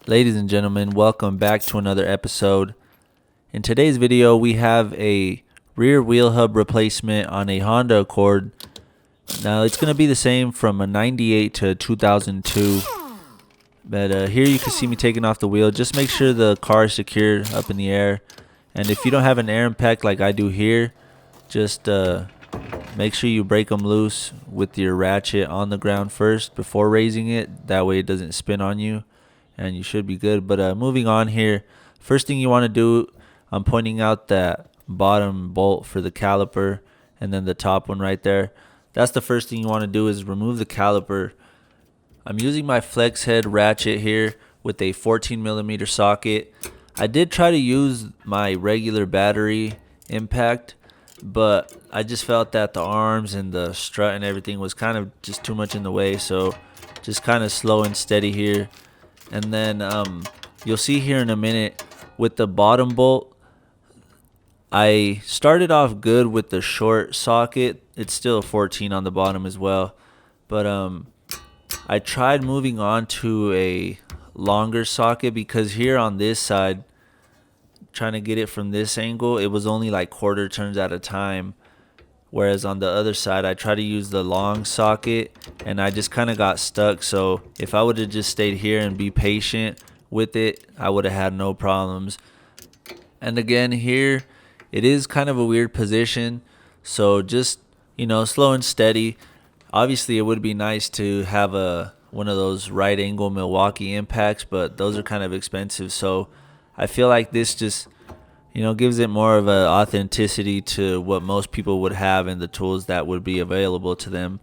Ladies and gentlemen, welcome back to another episode. In today's video, we have a rear wheel hub replacement on a Honda Accord. Now, it's going to be the same from a 98 to 2002. But here you can see me taking off the wheel. Just make sure the car is secured up in the air. And if you don't have an air impact like I do here, just make sure you break them loose with your ratchet on the ground first before raising it. That way it doesn't spin on you. And you should be good. But moving on here, first thing you want to do, I'm pointing out that bottom bolt for the caliper and then the top one right there. That's the first thing you want to do is remove the caliper. I'm using my flex head ratchet here with a 14mm socket. I did try to use my regular battery impact, but I just felt that the arms and the strut and everything was kind of just too much in the way. So just kind of slow and steady here. And then you'll see here in a minute with the bottom bolt, I started off good with the short socket. It's still a 14 on the bottom as well. But I tried moving on to a longer socket because here on this side, trying to get it from this angle, it was only like quarter turns at a time. Whereas on the other side, I tried to use the long socket and I just kind of got stuck. So if I would have just stayed here and be patient with it, I would have had no problems. And again, here, it is kind of a weird position. So just, slow and steady. Obviously, it would be nice to have one of those right angle Milwaukee impacts, but those are kind of expensive. So I feel like this just gives it more of an authenticity to what most people would have and the tools that would be available to them.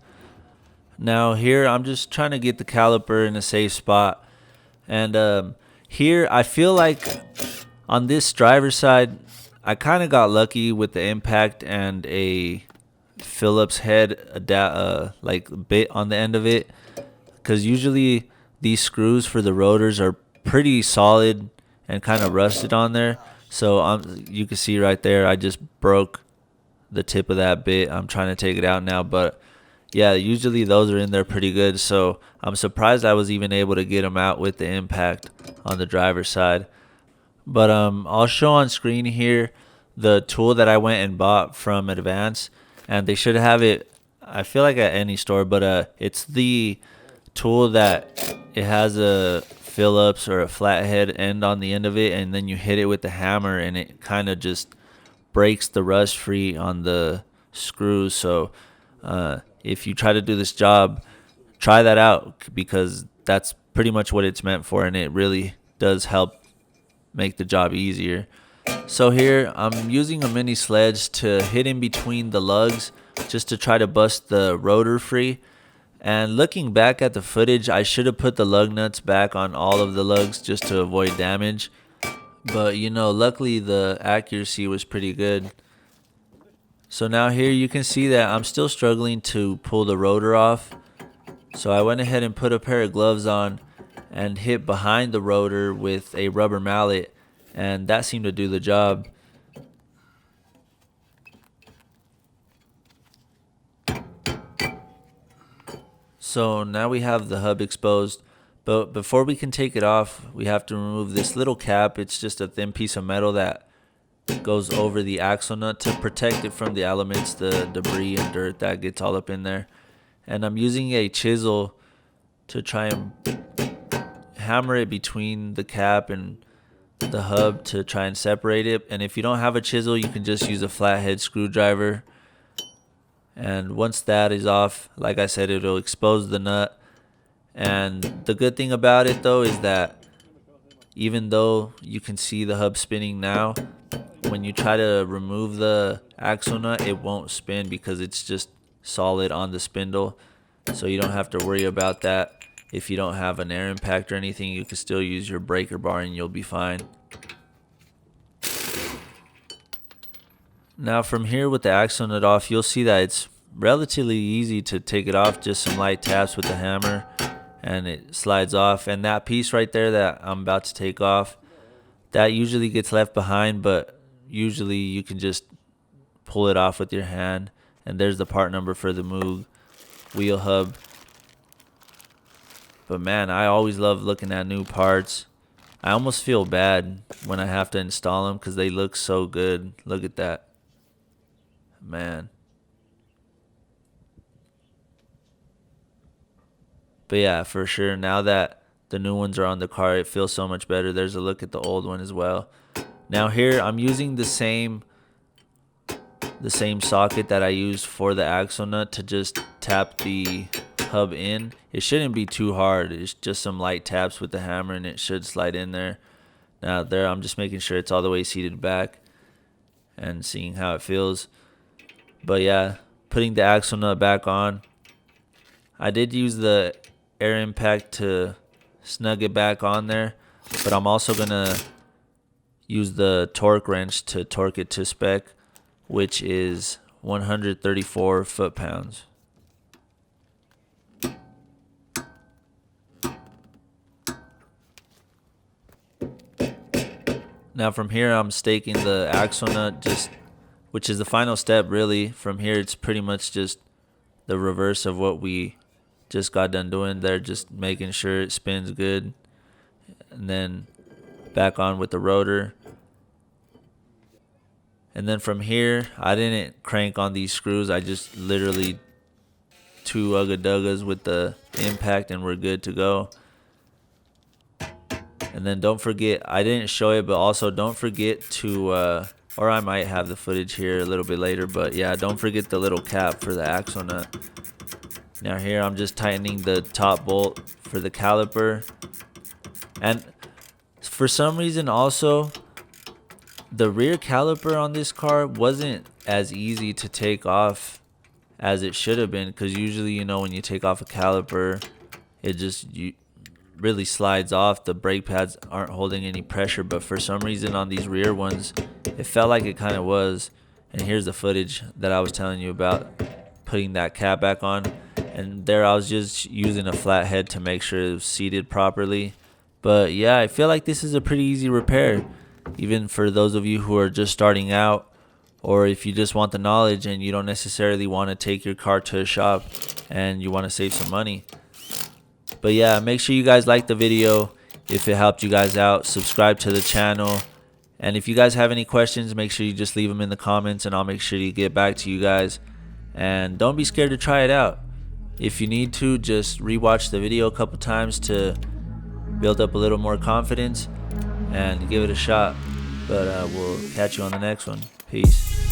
Now here, I'm just trying to get the caliper in a safe spot. And here, I feel like on this driver's side, I kind of got lucky with the impact and a Phillips head bit on the end of it. Because usually these screws for the rotors are pretty solid and kind of rusted on there. So you can see right there, I just broke the tip of that bit. I'm trying to take it out now, but yeah, usually those are in there pretty good. So I'm surprised I was even able to get them out with the impact on the driver's side. But I'll show on screen here the tool that I went and bought from Advance, and they should have it, I feel like at any store, but it's the tool that it has a Phillips or a flathead end on the end of it, and then you hit it with the hammer and it kind of just breaks the rust free on the screws. So if you try to do this job, try that out because that's pretty much what it's meant for, and it really does help make the job easier. So here I'm using a mini sledge to hit in between the lugs just to try to bust the rotor free. And looking back at the footage, I should have put the lug nuts back on all of the lugs just to avoid damage. But, luckily the accuracy was pretty good. So now here you can see that I'm still struggling to pull the rotor off. So I went ahead and put a pair of gloves on and hit behind the rotor with a rubber mallet. And that seemed to do the job. So now we have the hub exposed, but before we can take it off, we have to remove this little cap. It's just a thin piece of metal that goes over the axle nut to protect it from the elements, the debris and dirt that gets all up in there. And I'm using a chisel to try and hammer it between the cap and the hub to try and separate it. And if you don't have a chisel, you can just use a flathead screwdriver. And once that is off, like I said, it'll expose the nut. And the good thing about it though is that even though you can see the hub spinning now, when you try to remove the axle nut, it won't spin because it's just solid on the spindle. So you don't have to worry about that. If you don't have an air impact or anything, you can still use your breaker bar and you'll be fine. Now from here with the axle nut off, you'll see that it's relatively easy to take it off. Just some light taps with the hammer and it slides off. And that piece right there that I'm about to take off, that usually gets left behind, but usually you can just pull it off with your hand. And there's the part number for the Moog wheel hub. But man, I always love looking at new parts. I almost feel bad when I have to install them because they look so good. Look at that, man. But yeah, for sure, now that the new ones are on the car, it feels so much better. There's a look at the old one as well. Now here I'm using the same socket that I used for the axle nut to just tap the hub in. It shouldn't be too hard. It's just some light taps with the hammer and it should slide in there. Now there I'm just making sure it's all the way seated back and seeing how it feels. But yeah, putting the axle nut back on. I did use the air impact to snug it back on there, but I'm also gonna use the torque wrench to torque it to spec, which is 134 foot-pounds. Now from here I'm staking the axle nut, which is the final step really. From here it's pretty much just the reverse of what we just got done doing there, just making sure it spins good, and then back on with the rotor. And then from here, I didn't crank on these screws. I just literally 2 ugga duggas with the impact and we're good to go. And then don't forget, I didn't show it, but also don't forget to, or I might have the footage here a little bit later, but yeah, don't forget the little cap for the axle nut. Now here I'm just tightening the top bolt for the caliper. And for some reason also, the rear caliper on this car wasn't as easy to take off as it should have been, because usually, you know, when you take off a caliper, it just really slides off. The brake pads aren't holding any pressure, but for some reason on these rear ones, it felt like it kind of was. And here's the footage that I was telling you about, putting that cap back on. And there I was just using a flat head to make sure it was seated properly. But yeah, I feel like this is a pretty easy repair, even for those of you who are just starting out, or if you just want the knowledge and you don't necessarily want to take your car to a shop and you want to save some money. But yeah, make sure you guys like the video if it helped you guys out. Subscribe to the channel. And if you guys have any questions, make sure you just leave them in the comments and I'll make sure to get back to you guys. And don't be scared to try it out. If you need to, just rewatch the video a couple times to build up a little more confidence and give it a shot. But we'll catch you on the next one. Peace.